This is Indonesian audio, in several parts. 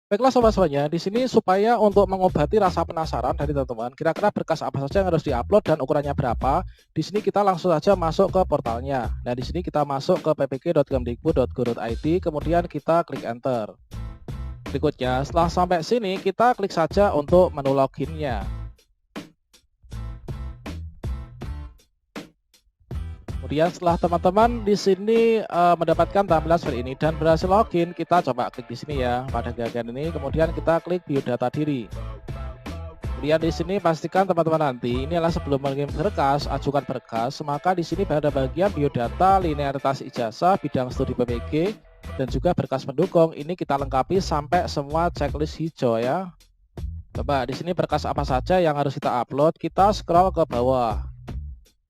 Baiklah sobat semuanya, di sini supaya untuk mengobati rasa penasaran dari teman-teman, kira-kira berkas apa saja yang harus diupload dan ukurannya berapa. Di sini kita langsung saja masuk ke portalnya. Nah, di sini kita masuk ke ppk.kemdikbud.go.id, kemudian kita klik enter. Berikutnya, setelah sampai sini, kita klik saja untuk menu loginnya. Kemudian setelah teman-teman di sini mendapatkan tampilan seperti ini dan berhasil login, kita coba klik di sini ya pada bagian ini, kemudian kita klik biodata diri. Kemudian di sini pastikan teman-teman nanti ini adalah sebelum mengirim berkas, ajukan berkas, maka di sini pada bagian biodata, linearitas ijazah, bidang studi PPG, dan juga berkas pendukung ini kita lengkapi sampai semua checklist hijau ya. Coba di sini berkas apa saja yang harus kita upload, kita scroll ke bawah.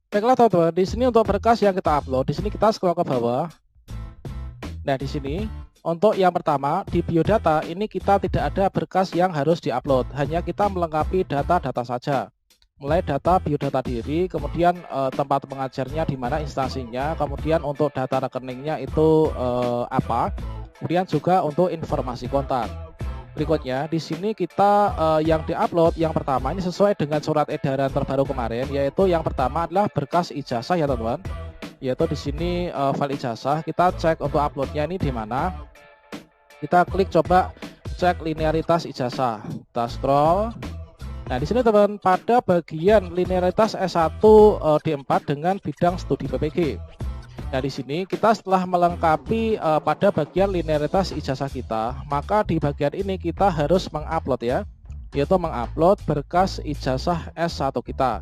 Baiklah teman-teman, di sini untuk berkas yang kita upload, di sini kita scroll ke bawah. Nah, di sini untuk yang pertama di biodata ini kita tidak ada berkas yang harus diupload, hanya kita melengkapi data-data saja. Mulai data biodata diri, kemudian tempat mengajarnya di mana instansinya, kemudian untuk data rekeningnya itu apa, kemudian juga untuk informasi kontak. Berikutnya di sini kita yang diupload yang pertama ini sesuai dengan surat edaran terbaru kemarin, yaitu yang pertama adalah berkas ijazah ya teman-teman. Yaitu di sini file ijazah, kita cek untuk uploadnya ini di mana. Kita klik coba cek linearitas ijazah. Kita scroll. Nah, di sini teman-teman pada bagian linearitas S1 D4 dengan bidang studi PPG. Nah, di sini kita setelah melengkapi pada bagian linearitas ijazah kita, maka di bagian ini kita harus mengupload ya, yaitu mengupload berkas ijazah S1 kita.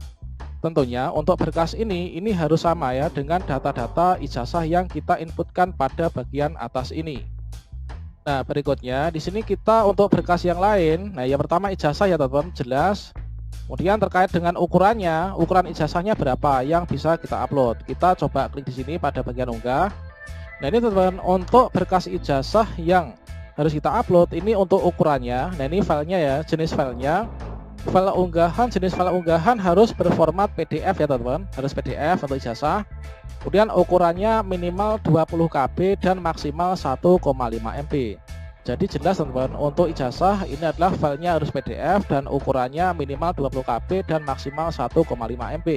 Tentunya untuk berkas ini harus sama ya dengan data-data ijazah yang kita inputkan pada bagian atas ini. Nah, berikutnya di sini kita untuk berkas yang lain. Nah, yang pertama ijazah ya teman-teman, jelas. Kemudian terkait dengan ukurannya, ukuran ijazahnya berapa yang bisa kita upload. Kita coba klik di sini pada bagian unggah. Nah, ini teman-teman untuk berkas ijazah yang harus kita upload ini untuk ukurannya. Nah, ini filenya ya, jenis filenya. File unggahan, jenis file unggahan harus berformat PDF ya teman-teman, harus PDF untuk ijazah. Kemudian ukurannya minimal 20 KB dan maksimal 1,5 MB. Jadi jelas teman-teman, untuk ijazah ini adalah filenya harus PDF dan ukurannya minimal 20 KB dan maksimal 1,5 MB.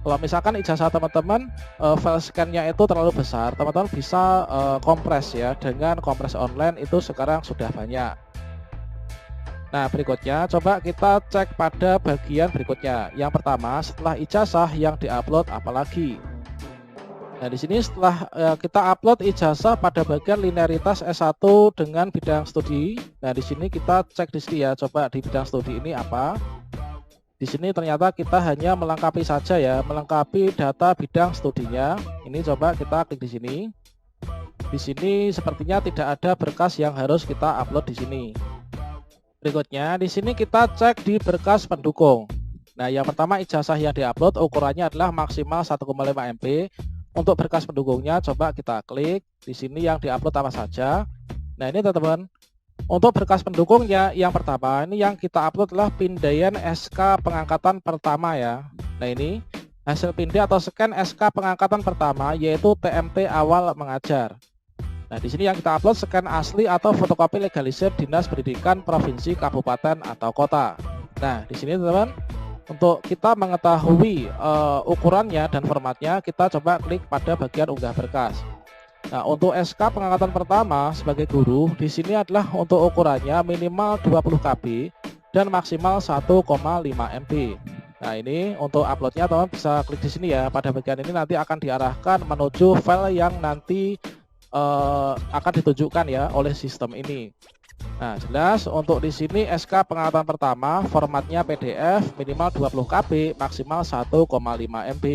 Kalau misalkan ijazah teman-teman file scan-nya itu terlalu besar, teman-teman bisa kompres ya, dengan kompres online itu sekarang sudah banyak. Nah, berikutnya coba kita cek pada bagian berikutnya. Yang pertama, setelah ijazah yang diupload apalagi. Nah, di sini setelah kita upload ijazah pada bagian linearitas S1 dengan bidang studi. Nah, di sini kita cek di sini ya, coba di bidang studi ini apa. Di sini ternyata kita hanya melengkapi saja ya, melengkapi data bidang studinya. Ini coba kita klik di sini. Di sini sepertinya tidak ada berkas yang harus kita upload di sini. Berikutnya, di sini kita cek di berkas pendukung. Nah, yang pertama ijazah yang diupload ukurannya adalah maksimal 1,5 MB. Untuk berkas pendukungnya coba kita klik di sini yang diupload apa saja. Nah, ini teman-teman, untuk berkas pendukungnya yang pertama ini yang kita upload adalah pindaian SK pengangkatan pertama ya. Nah, ini hasil pindai atau scan SK pengangkatan pertama yaitu TMT awal mengajar. Nah, di sini yang kita upload scan asli atau fotokopi legalisir Dinas Pendidikan Provinsi, Kabupaten atau Kota. Nah, di sini teman-teman, untuk kita mengetahui ukurannya dan formatnya, kita coba klik pada bagian unggah berkas. Nah, untuk SK pengangkatan pertama sebagai guru, di sini adalah untuk ukurannya minimal 20 KB dan maksimal 1,5 MB. Nah, ini untuk uploadnya teman bisa klik di sini ya. Pada bagian ini nanti akan diarahkan menuju file yang nanti akan ditunjukkan ya oleh sistem ini. Nah, jelas untuk di sini SK pengangkatan pertama formatnya PDF minimal 20 KB maksimal 1,5 MB.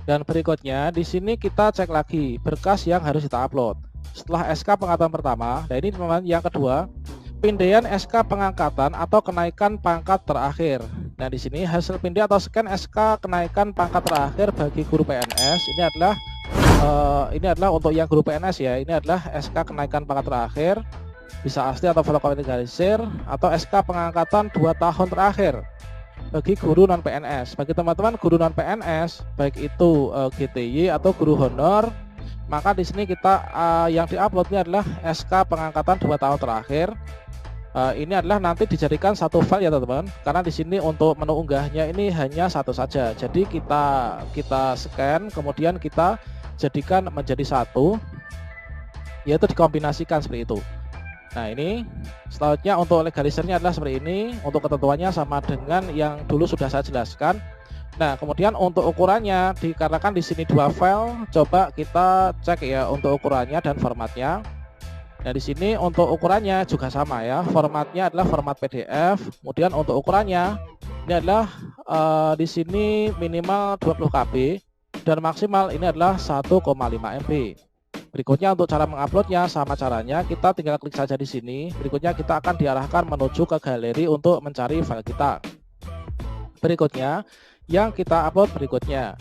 Dan berikutnya di sini kita cek lagi berkas yang harus kita upload. Setelah SK pengangkatan pertama, nah ini teman-teman yang kedua, pindaian SK pengangkatan atau kenaikan pangkat terakhir. Nah, di sini hasil pindai atau scan SK kenaikan pangkat terakhir bagi guru PNS ini adalah untuk yang guru PNS ya. Ini adalah SK kenaikan pangkat terakhir. Bisa asli atau fotokopi legalisir atau SK pengangkatan 2 tahun terakhir bagi guru non PNS. Bagi teman-teman guru non PNS baik itu GTY atau guru honor, maka di sini kita yang diuploadnya adalah SK pengangkatan 2 tahun terakhir Ini adalah nanti dijadikan satu file ya teman-teman, karena di sini untuk menu unggahnya ini hanya satu saja. Jadi kita scan, kemudian kita jadikan menjadi satu, yaitu dikombinasikan seperti itu. Nah ini selanjutnya untuk legalisernya adalah seperti ini. Untuk ketentuannya sama dengan yang dulu sudah saya jelaskan. Nah kemudian untuk ukurannya, dikarenakan di sini dua file, coba kita cek ya untuk ukurannya dan formatnya. Nah di sini untuk ukurannya juga sama ya, formatnya adalah format PDF. Kemudian untuk ukurannya ini adalah di sini minimal 20 KB dan maksimal ini adalah 1,5 MB. Berikutnya untuk cara menguploadnya sama caranya, kita tinggal klik saja di sini. Berikutnya kita akan diarahkan menuju ke galeri untuk mencari file kita. Berikutnya yang kita upload berikutnya.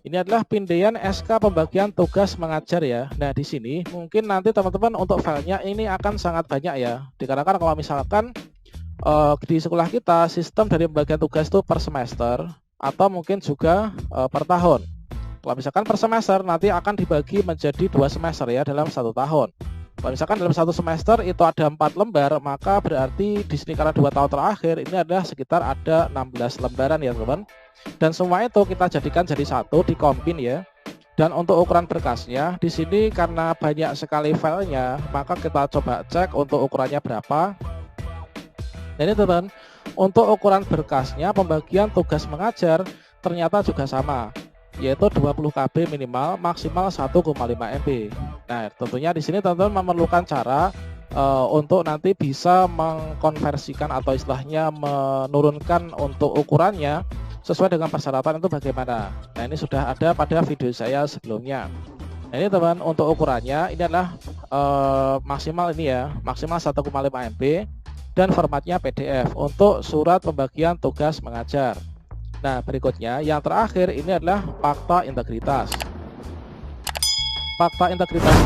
Ini adalah pindahan SK pembagian tugas mengajar ya. Nah di sini mungkin nanti teman-teman untuk filenya ini akan sangat banyak ya. Dikarenakan kalau misalkan di sekolah kita sistem dari pembagian tugas itu per semester atau mungkin juga per tahun. Kalau misalkan per semester nanti akan dibagi menjadi 2 semester ya dalam 1 tahun. Kalau misalkan dalam 1 semester itu ada 4 lembar, maka berarti di sini karena 2 tahun terakhir ini adalah sekitar ada 16 lembaran ya teman-teman. Dan semua itu kita jadikan jadi satu, dikombin ya. Dan untuk ukuran berkasnya di sini karena banyak sekali filenya, maka kita coba cek untuk ukurannya berapa. Jadi teman, untuk ukuran berkasnya pembagian tugas mengajar ternyata juga sama, yaitu 20 KB minimal, maksimal 1,5 MB. Nah tentunya di sini teman-teman memerlukan cara untuk nanti bisa mengkonversikan atau istilahnya menurunkan untuk ukurannya sesuai dengan persyaratan itu bagaimana. Nah ini sudah ada pada video saya sebelumnya. Nah ini teman, untuk ukurannya ini adalah maksimal ini ya, maksimal 1,5 MB dan formatnya PDF untuk surat pembagian tugas mengajar. Nah berikutnya yang terakhir ini adalah fakta integritas. Fakta integritas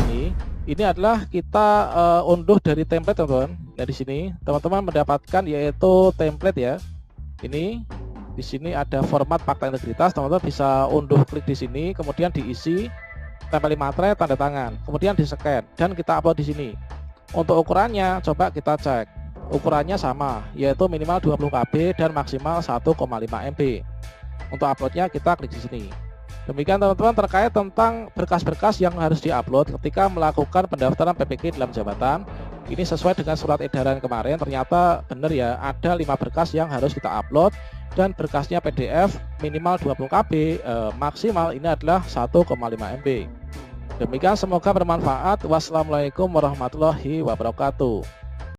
ini adalah kita unduh dari template teman-teman. Nah di sini teman-teman mendapatkan yaitu template ya. Ini di sini ada format fakta integritas, teman-teman bisa unduh, klik di sini, kemudian diisi, tempel materai, tanda tangan, kemudian di scan dan kita upload di sini. Untuk ukurannya coba kita cek. Ukurannya sama, yaitu minimal 20 KB dan maksimal 1,5 MB. Untuk uploadnya kita klik di sini. Demikian teman-teman terkait tentang berkas-berkas yang harus diupload ketika melakukan pendaftaran PPK dalam jabatan. Ini sesuai dengan surat edaran kemarin, ternyata benar ya, ada 5 berkas yang harus kita upload dan berkasnya PDF minimal 20 KB, maksimal ini adalah 1,5 MB. Demikian, semoga bermanfaat. Wassalamualaikum warahmatullahi wabarakatuh.